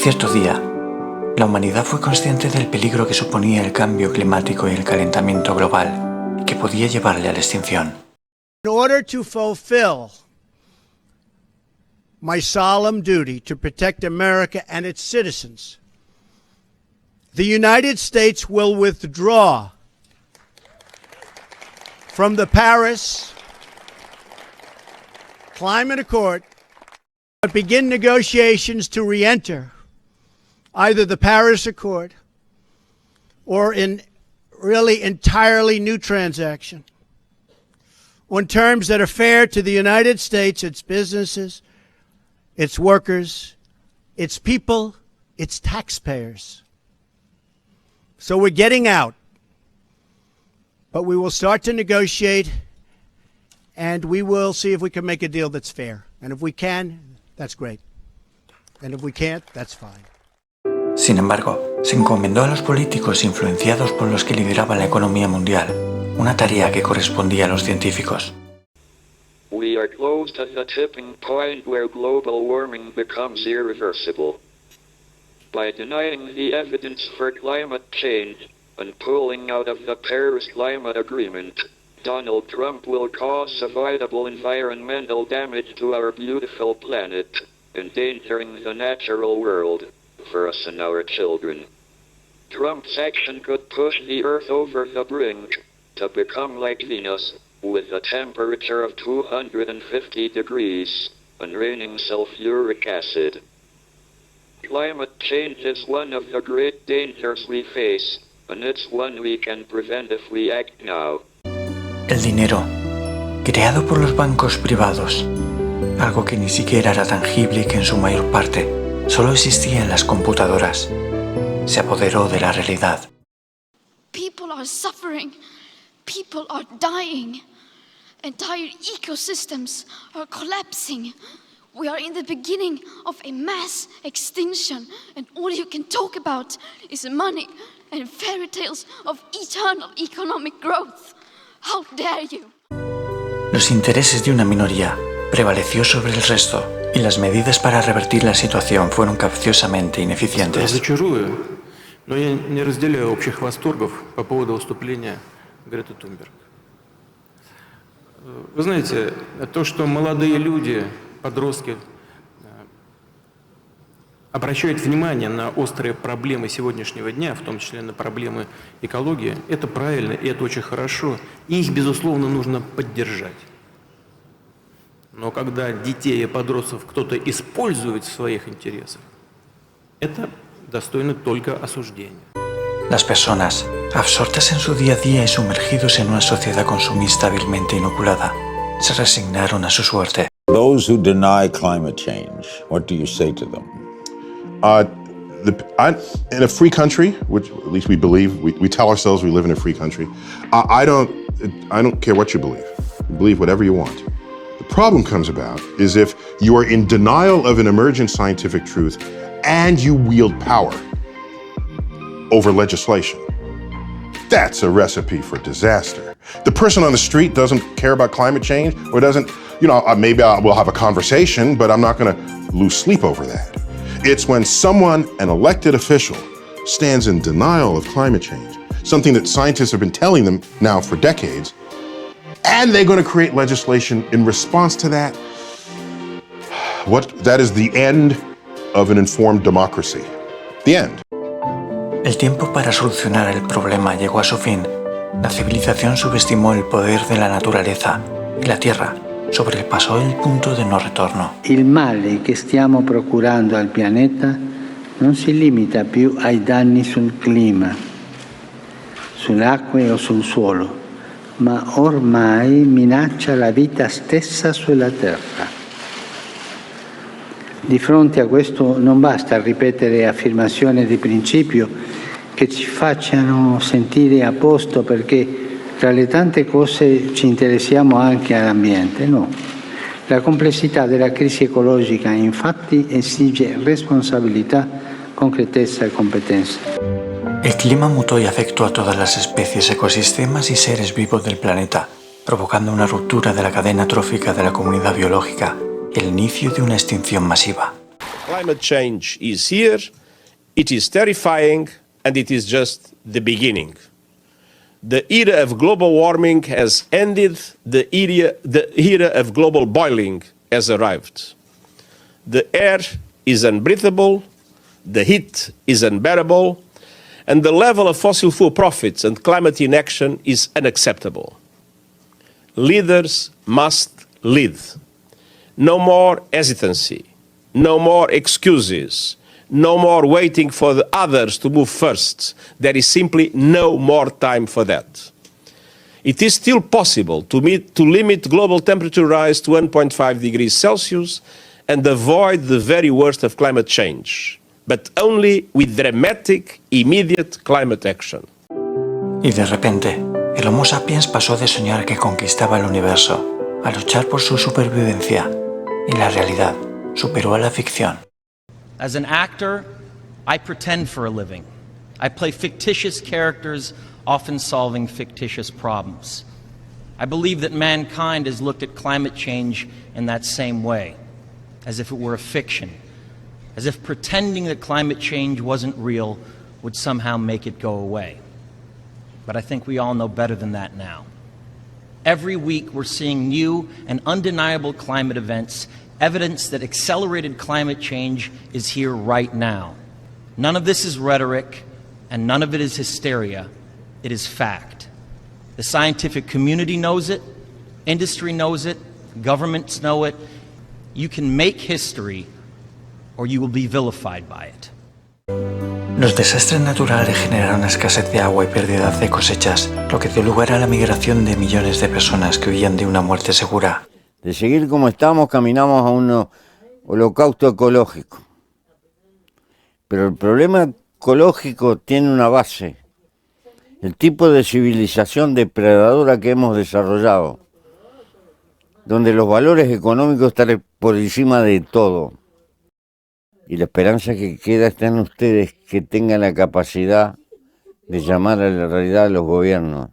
Cierto día, la humanidad fue consciente del peligro que suponía el cambio climático y el calentamiento global, y que podía llevarle a la extinción. In order to fulfill my solemn duty to protect America and its citizens, the United States will withdraw from the Paris Climate Accord, but begin negotiations to re-enter either the Paris Accord or in really entirely new transaction on terms that are fair to the United States, its businesses, its workers, its people, its taxpayers. So we're getting out, but we will start to negotiate, and we will see if we can make a deal that's fair. And if we can, that's great. And if we can't, that's fine. Sin embargo, se encomendó a los políticos influenciados por los que lideraban la economía mundial, una tarea que correspondía a los científicos. We are close to the tipping point where global warming becomes irreversible. By denying the evidence for climate change and pulling out of the Paris Climate Agreement, Donald Trump will cause avoidable environmental damage to our beautiful planet, endangering the natural world for us and our children. Trump's action could push the Earth over the brink to become like Venus, with a temperature of 250 degrees and raining sulfuric acid. Climate change is one of the great dangers we face, and it's one we can prevent if we act now. El dinero, creado por los bancos privados, algo que ni siquiera era tangible y que en su mayor parte solo existía en las computadoras, se apoderó de la realidad. People are suffering. People are dying. Entire ecosystems are collapsing. We are in the beginning of a mass extinction, and all you can talk about is money and fairy tales of eternal economic growth. How dare you? Los intereses de una minoría prevaleció sobre el resto, y las medidas para revertir la situación fueron capciosamente ineficientes. Разочарую, но я не разделяю общих восторгов по поводу выступления Греты Тунберг. Вы знаете, то, что молодые люди, подростки обращают внимание на острые проблемы сегодняшнего дня, в том числе на проблемы экологии, это правильно и это очень хорошо. И их, безусловно, нужно поддержать. Но когда детей и подростков кто-то использует в своих интересах, это достойно только осуждения. Las personas, absortas en su día a día y sumergidos en una sociedad consumista hábilmente inoculada, se resignaron a su suerte. Those who deny climate change, what do you say to them? In a free country, which at least we believe, we tell ourselves we live in a free country. I don't care what you believe. Believe whatever you want. The problem comes about is if you are in denial of an emergent scientific truth and you wield power over legislation. That's a recipe for disaster. The person on the street doesn't care about climate change or doesn't, maybe we'll have a conversation, but I'm not going to lose sleep over that. It's when someone, an elected official, stands in denial of climate change, something that scientists have been telling them now for decades, and they're going to create legislation in response to that. That is the end of an informed democracy. The end. El tiempo para solucionar el problema llegó a su fin. La civilización subestimó el poder de la naturaleza y la Tierra sobrepasó el punto de no retorno. Il male che stiamo procurando al pianeta non si limita più ai danni sul clima, sulle acque o sul suolo, ma ormai minaccia la vita stessa sulla Terra. Di fronte a questo non basta ripetere affermazioni di principio che ci facciano sentire a posto perché tra le tante cose ci interessiamo anche all'ambiente, no. La complessità della crisi ecologica infatti esige responsabilità, concretezza e competenza. El clima mutó y afectó a todas las especies, ecosistemas y seres vivos del planeta, provocando una ruptura de la cadena trófica de la comunidad biológica y el inicio de una extinción masiva. Climate change is here, it is terrifying, and it is just the beginning. The era of global warming has ended, the era of global boiling has arrived. The air is unbreathable, the heat is unbearable, and the level of fossil fuel profits and climate inaction is unacceptable. Leaders must lead. No more hesitancy, no more excuses, no more waiting for the others to move first. There is simply no more time for that. It is still possible to limit global temperature rise to 1.5 degrees Celsius and avoid the very worst of climate change, but only with dramatic, immediate climate action. Y de repente, el Homo sapiens pasó de soñar que conquistaba el universo a luchar por su supervivencia. Y la realidad superó a la ficción. As an actor, I pretend for a living. I play fictitious characters, often solving fictitious problems. I believe that mankind has looked at climate change in that same way, as if it were a fiction, as if pretending that climate change wasn't real would somehow make it go away. But I think we all know better than that now. Every week we're seeing new and undeniable climate events, evidence that accelerated climate change is here right now. None of this is rhetoric, and none of it is hysteria. It is fact. The scientific community knows it, industry knows it, governments know it. You can make history, or you will be vilified by it. Los desastres naturales generaron escasez de agua y pérdida de cosechas, lo que dio lugar a la migración de millones de personas que huían de una muerte segura. De seguir como estamos, caminamos a un holocausto ecológico. Pero el problema ecológico tiene una base, el tipo de civilización depredadora que hemos desarrollado, donde los valores económicos están por encima de todo. Y la esperanza que queda está en ustedes, que tengan la capacidad de llamar a la realidad a los gobiernos,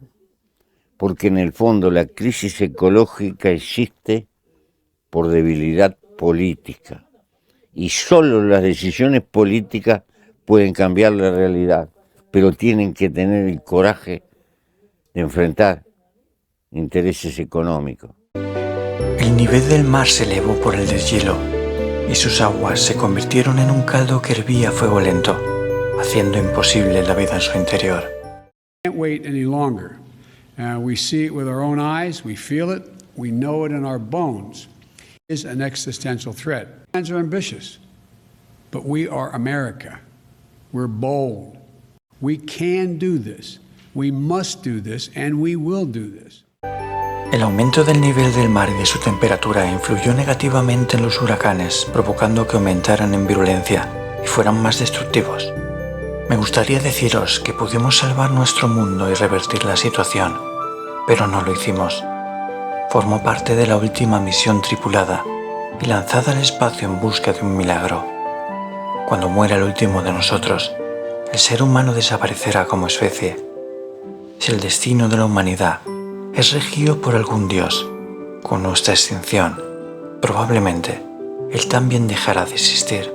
porque en el fondo la crisis ecológica existe por debilidad política, y solo las decisiones políticas pueden cambiar la realidad, pero tienen que tener el coraje de enfrentar intereses económicos. El nivel del mar se elevó por el deshielo y sus aguas se convirtieron en un caldo que hervía a fuego lento, haciendo imposible la vida en su interior. Can't wait any longer. We see it with our own eyes, we feel it, we know it in our bones. It is an existential threat. Plans are ambitious, but we are America. We're bold. We can do this. We must do this, and we will do this. El aumento del nivel del mar y de su temperatura influyó negativamente en los huracanes, provocando que aumentaran en virulencia y fueran más destructivos. Me gustaría deciros que pudimos salvar nuestro mundo y revertir la situación, pero no lo hicimos. Formó parte de la última misión tripulada y lanzada al espacio en busca de un milagro. Cuando muera el último de nosotros, el ser humano desaparecerá como especie. Si el destino de la humanidad es regido por algún dios, con nuestra extinción, probablemente él también dejará de existir.